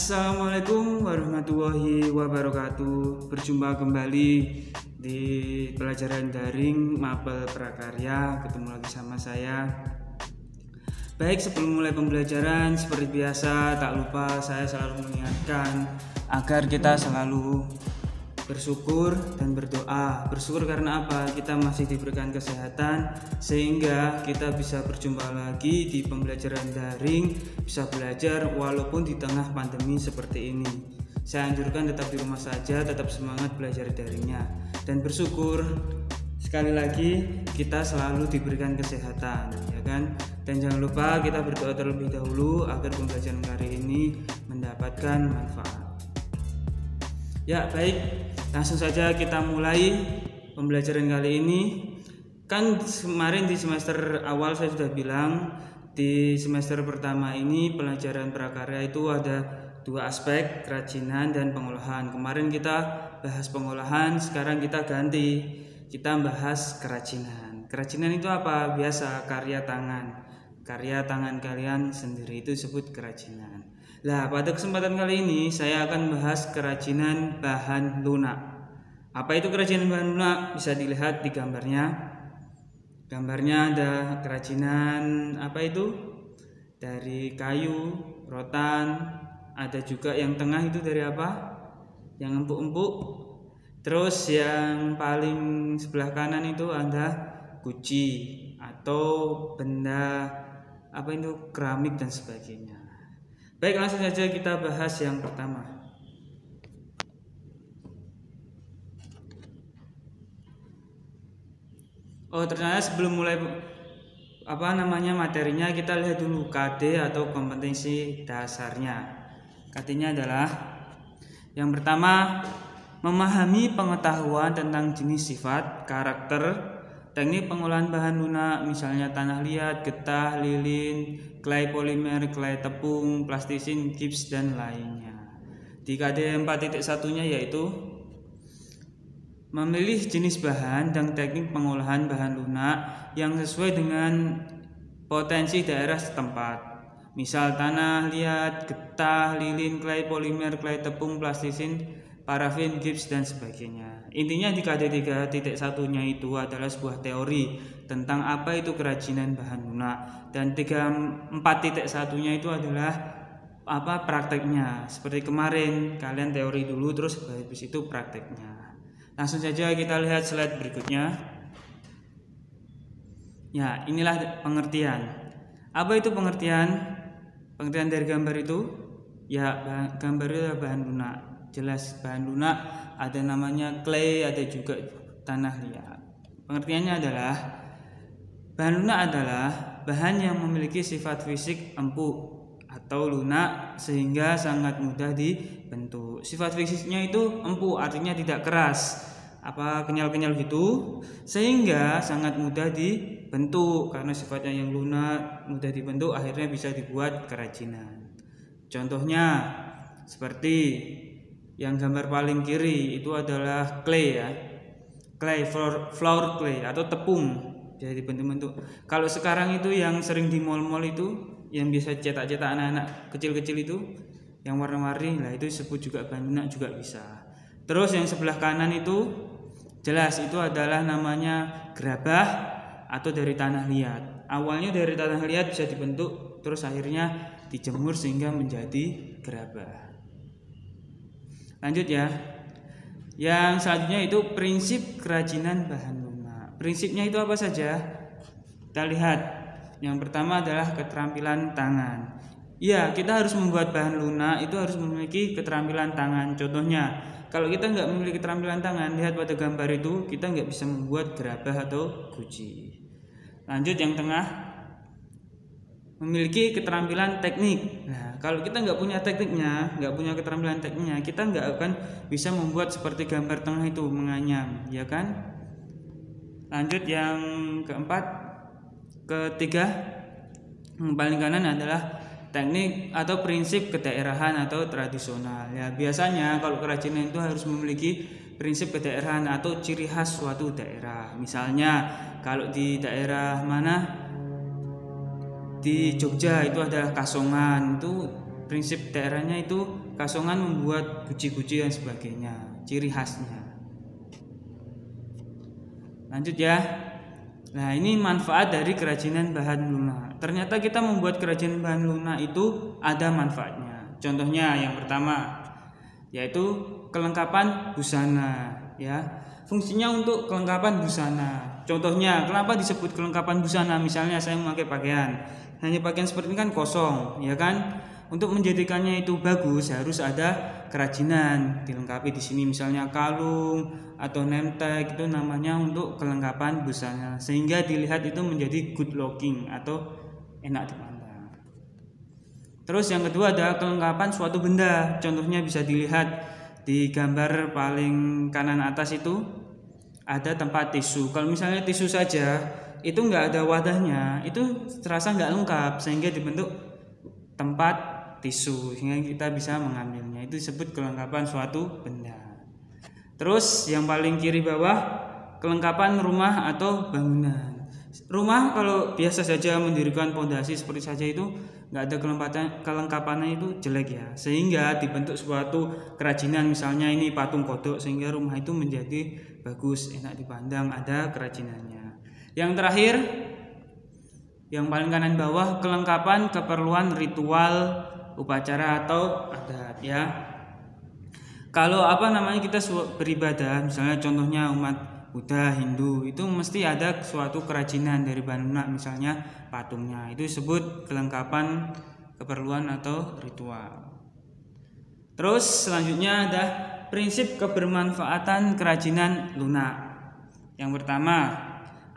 Assalamualaikum warahmatullahi wabarakatuh. Berjumpa kembali di pelajaran daring Mapel Prakarya. Ketemu lagi sama saya. Baik, sebelum mulai pembelajaran seperti biasa, tak lupa saya selalu mengingatkan agar kita selalu bersyukur dan berdoa. Bersyukur karena apa? Kita masih diberikan kesehatan sehingga kita bisa berjumpa lagi di pembelajaran daring, bisa belajar walaupun di tengah pandemi seperti ini. Saya anjurkan tetap di rumah saja, tetap semangat belajar daringnya, dan bersyukur sekali lagi kita selalu diberikan kesehatan, ya kan? Dan jangan lupa kita berdoa terlebih dahulu agar pembelajaran kali ini mendapatkan manfaat. Ya, baik, langsung saja kita mulai pembelajaran kali ini. Kan kemarin di semester awal saya sudah bilang di semester pertama ini pelajaran prakarya itu ada dua aspek, kerajinan dan pengolahan. Kemarin kita bahas pengolahan, sekarang kita ganti, kita bahas kerajinan. Kerajinan itu apa? Biasa karya tangan kalian sendiri itu disebut kerajinan. Nah, pada kesempatan kali ini saya akan bahas kerajinan bahan lunak. Apa itu kerajinan bahan lunak? Bisa dilihat di gambarnya. Gambarnya ada kerajinan apa itu? Dari kayu, rotan, ada juga yang tengah itu dari apa? Yang empuk-empuk. Terus yang paling sebelah kanan itu ada guci atau benda apa itu, keramik dan sebagainya. Baik, langsung saja kita bahas yang pertama. Oh, ternyata sebelum mulai materinya, kita lihat dulu KD atau kompetensi dasarnya. KD-nya adalah yang pertama, memahami pengetahuan tentang jenis, sifat, karakter, teknik pengolahan bahan lunak, misalnya tanah liat, getah, lilin, clay polimer, clay tepung, plastisin, gips, dan lainnya. Di KD 4.1-nya yaitu memilih jenis bahan dan teknik pengolahan bahan lunak yang sesuai dengan potensi daerah setempat. Misal tanah liat, getah, lilin, clay polimer, clay tepung, plastisin, parafin, gips, dan sebagainya. Intinya di KD 3.1-nya itu adalah sebuah teori tentang apa itu kerajinan bahan lunak, dan 4.1-nya itu adalah apa prakteknya. Seperti kemarin kalian teori dulu, terus habis itu prakteknya. Langsung saja kita lihat slide berikutnya. Ya, inilah pengertian. Apa itu pengertian? Pengertian dari gambar itu? Ya, gambar itu adalah bahan lunak. Jelas bahan lunak ada namanya clay, ada juga tanah liat. Pengertiannya adalah bahan lunak adalah bahan yang memiliki sifat fisik empuk atau lunak sehingga sangat mudah dibentuk. Sifat fisiknya itu empuk, artinya tidak keras, kenyal-kenyal gitu, sehingga sangat mudah dibentuk. Karena sifatnya yang lunak, mudah dibentuk, akhirnya bisa dibuat kerajinan. Contohnya seperti yang gambar paling kiri itu adalah clay, ya. Clay, flour clay atau tepung, jadi bentuk-bentuk. Kalau sekarang itu yang sering di mall-mall itu, yang biasa cetak-cetak anak-anak kecil-kecil itu, yang warna-warni, lah itu disebut juga bahan lunak juga bisa. Terus yang sebelah kanan itu jelas itu adalah namanya gerabah atau dari tanah liat. Awalnya dari tanah liat bisa dibentuk, terus akhirnya dijemur sehingga menjadi gerabah. Lanjut ya. Yang selanjutnya itu prinsip kerajinan bahan lunak. Prinsipnya itu apa saja? Kita lihat. Yang pertama adalah keterampilan tangan. Ya, kita harus membuat bahan lunak itu harus memiliki keterampilan tangan. Contohnya, kalau kita nggak memiliki keterampilan tangan, lihat pada gambar itu, kita nggak bisa membuat gerabah atau guci. Lanjut yang tengah, memiliki keterampilan teknik. Nah, kalau kita nggak punya tekniknya, nggak punya keterampilan tekniknya, kita nggak akan bisa membuat seperti gambar tengah itu menganyam, ya kan? Lanjut yang ketiga, yang paling kanan adalah teknik atau prinsip kedaerahan atau tradisional. Ya, biasanya kalau kerajinan itu harus memiliki prinsip kedaerahan atau ciri khas suatu daerah. Misalnya kalau di daerah mana? Di Jogja itu ada kasongan, itu prinsip daerahnya itu Kasongan membuat guci-guci dan sebagainya, ciri khasnya. Lanjut ya. Nah, ini manfaat dari kerajinan bahan lunak. Ternyata kita membuat kerajinan bahan lunak itu ada manfaatnya. Contohnya yang pertama yaitu kelengkapan busana ya. Fungsinya untuk kelengkapan busana. Contohnya, kenapa disebut kelengkapan busana? Misalnya saya memakai pakaian, hanya pakaian seperti ini kan kosong, ya kan? Untuk menjadikannya itu bagus harus ada kerajinan dilengkapi di sini, misalnya kalung atau name tag, itu namanya untuk kelengkapan busana, sehingga dilihat itu menjadi good looking atau enak dipandang. Terus yang kedua ada kelengkapan suatu benda. Contohnya bisa dilihat di gambar paling kanan atas itu ada tempat tisu. Kalau misalnya tisu saja itu nggak ada wadahnya, itu terasa nggak lengkap, sehingga dibentuk tempat tisu sehingga kita bisa mengambilnya. Itu disebut kelengkapan suatu benda. Terus yang paling kiri bawah kelengkapan rumah atau bangunan. Rumah kalau biasa saja mendirikan pondasi seperti saja itu nggak ada kelengkapannya itu jelek ya, sehingga dibentuk suatu kerajinan, misalnya ini patung kodok, sehingga rumah itu menjadi bagus, enak dipandang, ada kerajinannya. Yang terakhir yang paling kanan bawah kelengkapan keperluan ritual, upacara atau adat ya. Kalau kita beribadah, misalnya contohnya umat Buddha, Hindu, itu mesti ada suatu kerajinan dari bahan lunak, misalnya patungnya. Itu disebut kelengkapan keperluan atau ritual. Terus selanjutnya ada prinsip kebermanfaatan kerajinan lunak. Yang pertama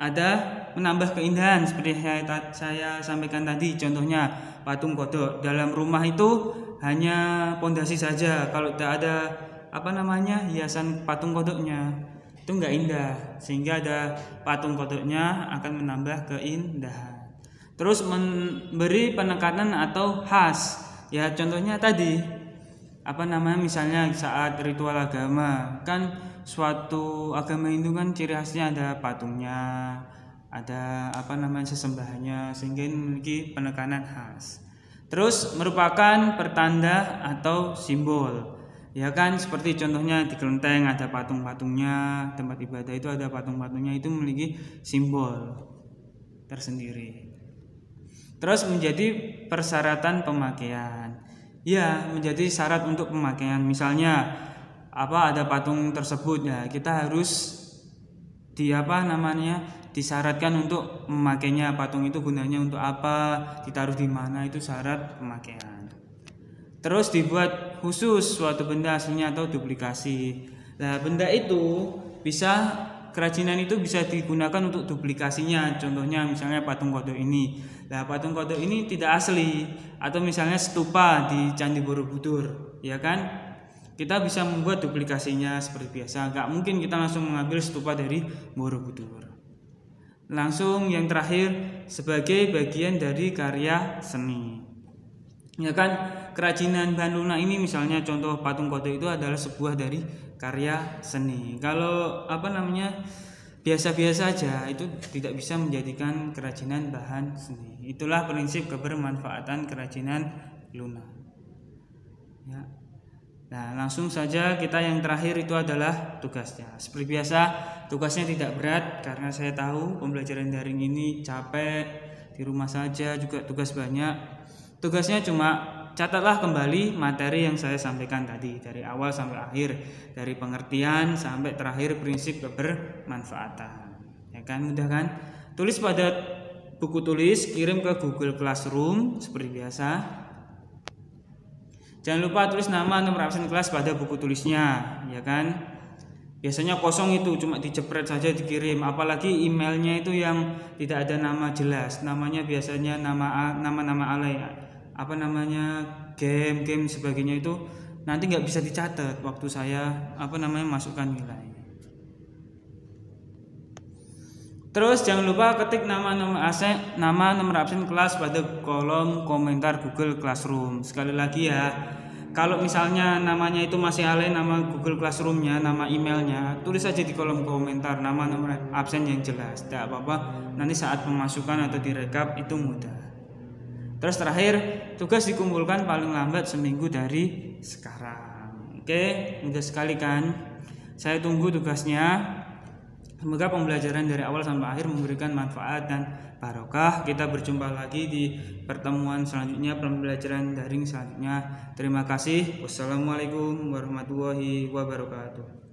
ada menambah keindahan, seperti saya sampaikan tadi. Contohnya patung kodok. Dalam rumah itu hanya pondasi saja, kalau tidak ada hiasan patung kodoknya itu enggak indah, sehingga ada patung kodoknya akan menambah keindahan. Terus memberi penekanan atau khas ya, contohnya tadi misalnya saat ritual agama, kan suatu agama Hindu kan ciri khasnya ada patungnya, ada sesembahannya, sehingga memiliki penekanan khas. Terus merupakan pertanda atau simbol. Ya kan, seperti contohnya di kelenteng ada patung-patungnya, tempat ibadah itu ada patung-patungnya, itu memiliki simbol tersendiri. Terus menjadi persyaratan pemakaian. Ya, menjadi syarat untuk pemakaian. Misalnya ada patung tersebut ya, kita harus disyaratkan untuk memakainya. Patung itu gunanya untuk apa, ditaruh di mana, itu syarat pemakaian. Terus dibuat khusus suatu benda aslinya atau duplikasi. Nah, benda itu kerajinan itu bisa digunakan untuk duplikasinya. Contohnya misalnya patung kodok ini. Nah, patung kodok ini tidak asli, atau misalnya stupa di Candi Borobudur, ya kan? Kita bisa membuat duplikasinya seperti biasa. Gak mungkin kita langsung mengambil stupa dari Borobudur. Langsung yang terakhir sebagai bagian dari karya seni. Ya kan, kerajinan bahan lunak ini misalnya contoh patung kodok itu adalah sebuah dari karya seni. Kalau biasa-biasa aja itu tidak bisa menjadikan kerajinan bahan seni. Itulah prinsip kebermanfaatan kerajinan lunak. Ya. Nah, langsung saja kita yang terakhir itu adalah tugasnya. Seperti biasa, tugasnya tidak berat karena saya tahu pembelajaran daring ini capek, di rumah saja juga tugas banyak. Tugasnya cuma catatlah kembali materi yang saya sampaikan tadi dari awal sampai akhir, dari pengertian sampai terakhir prinsip kebermanfaatan. Ya kan, mudah kan? Tulis pada buku tulis, kirim ke Google Classroom seperti biasa. Jangan lupa tulis nama nomor absen kelas pada buku tulisnya, ya kan? Biasanya kosong itu, cuma dijepret saja dikirim. Apalagi emailnya itu yang tidak ada nama jelas, namanya biasanya nama-nama alay, game sebagainya, itu nanti nggak bisa dicatat waktu saya masukkan nilai. Terus jangan lupa ketik nama nomor absen kelas pada kolom komentar Google Classroom. Sekali lagi ya, kalau misalnya namanya itu masih alay, nama Google Classroom-nya, nama emailnya, tulis saja di kolom komentar nama nomor absen yang jelas. Tidak apa-apa, nanti saat pemasukan atau direkap itu mudah. Terus terakhir, tugas dikumpulkan paling lambat seminggu dari sekarang. Oke, mudah sekali kan? Saya tunggu tugasnya. Semoga pembelajaran dari awal sampai akhir memberikan manfaat dan barokah. Kita berjumpa lagi di pertemuan selanjutnya, pembelajaran daring selanjutnya. Terima kasih. Wassalamualaikum warahmatullahi wabarakatuh.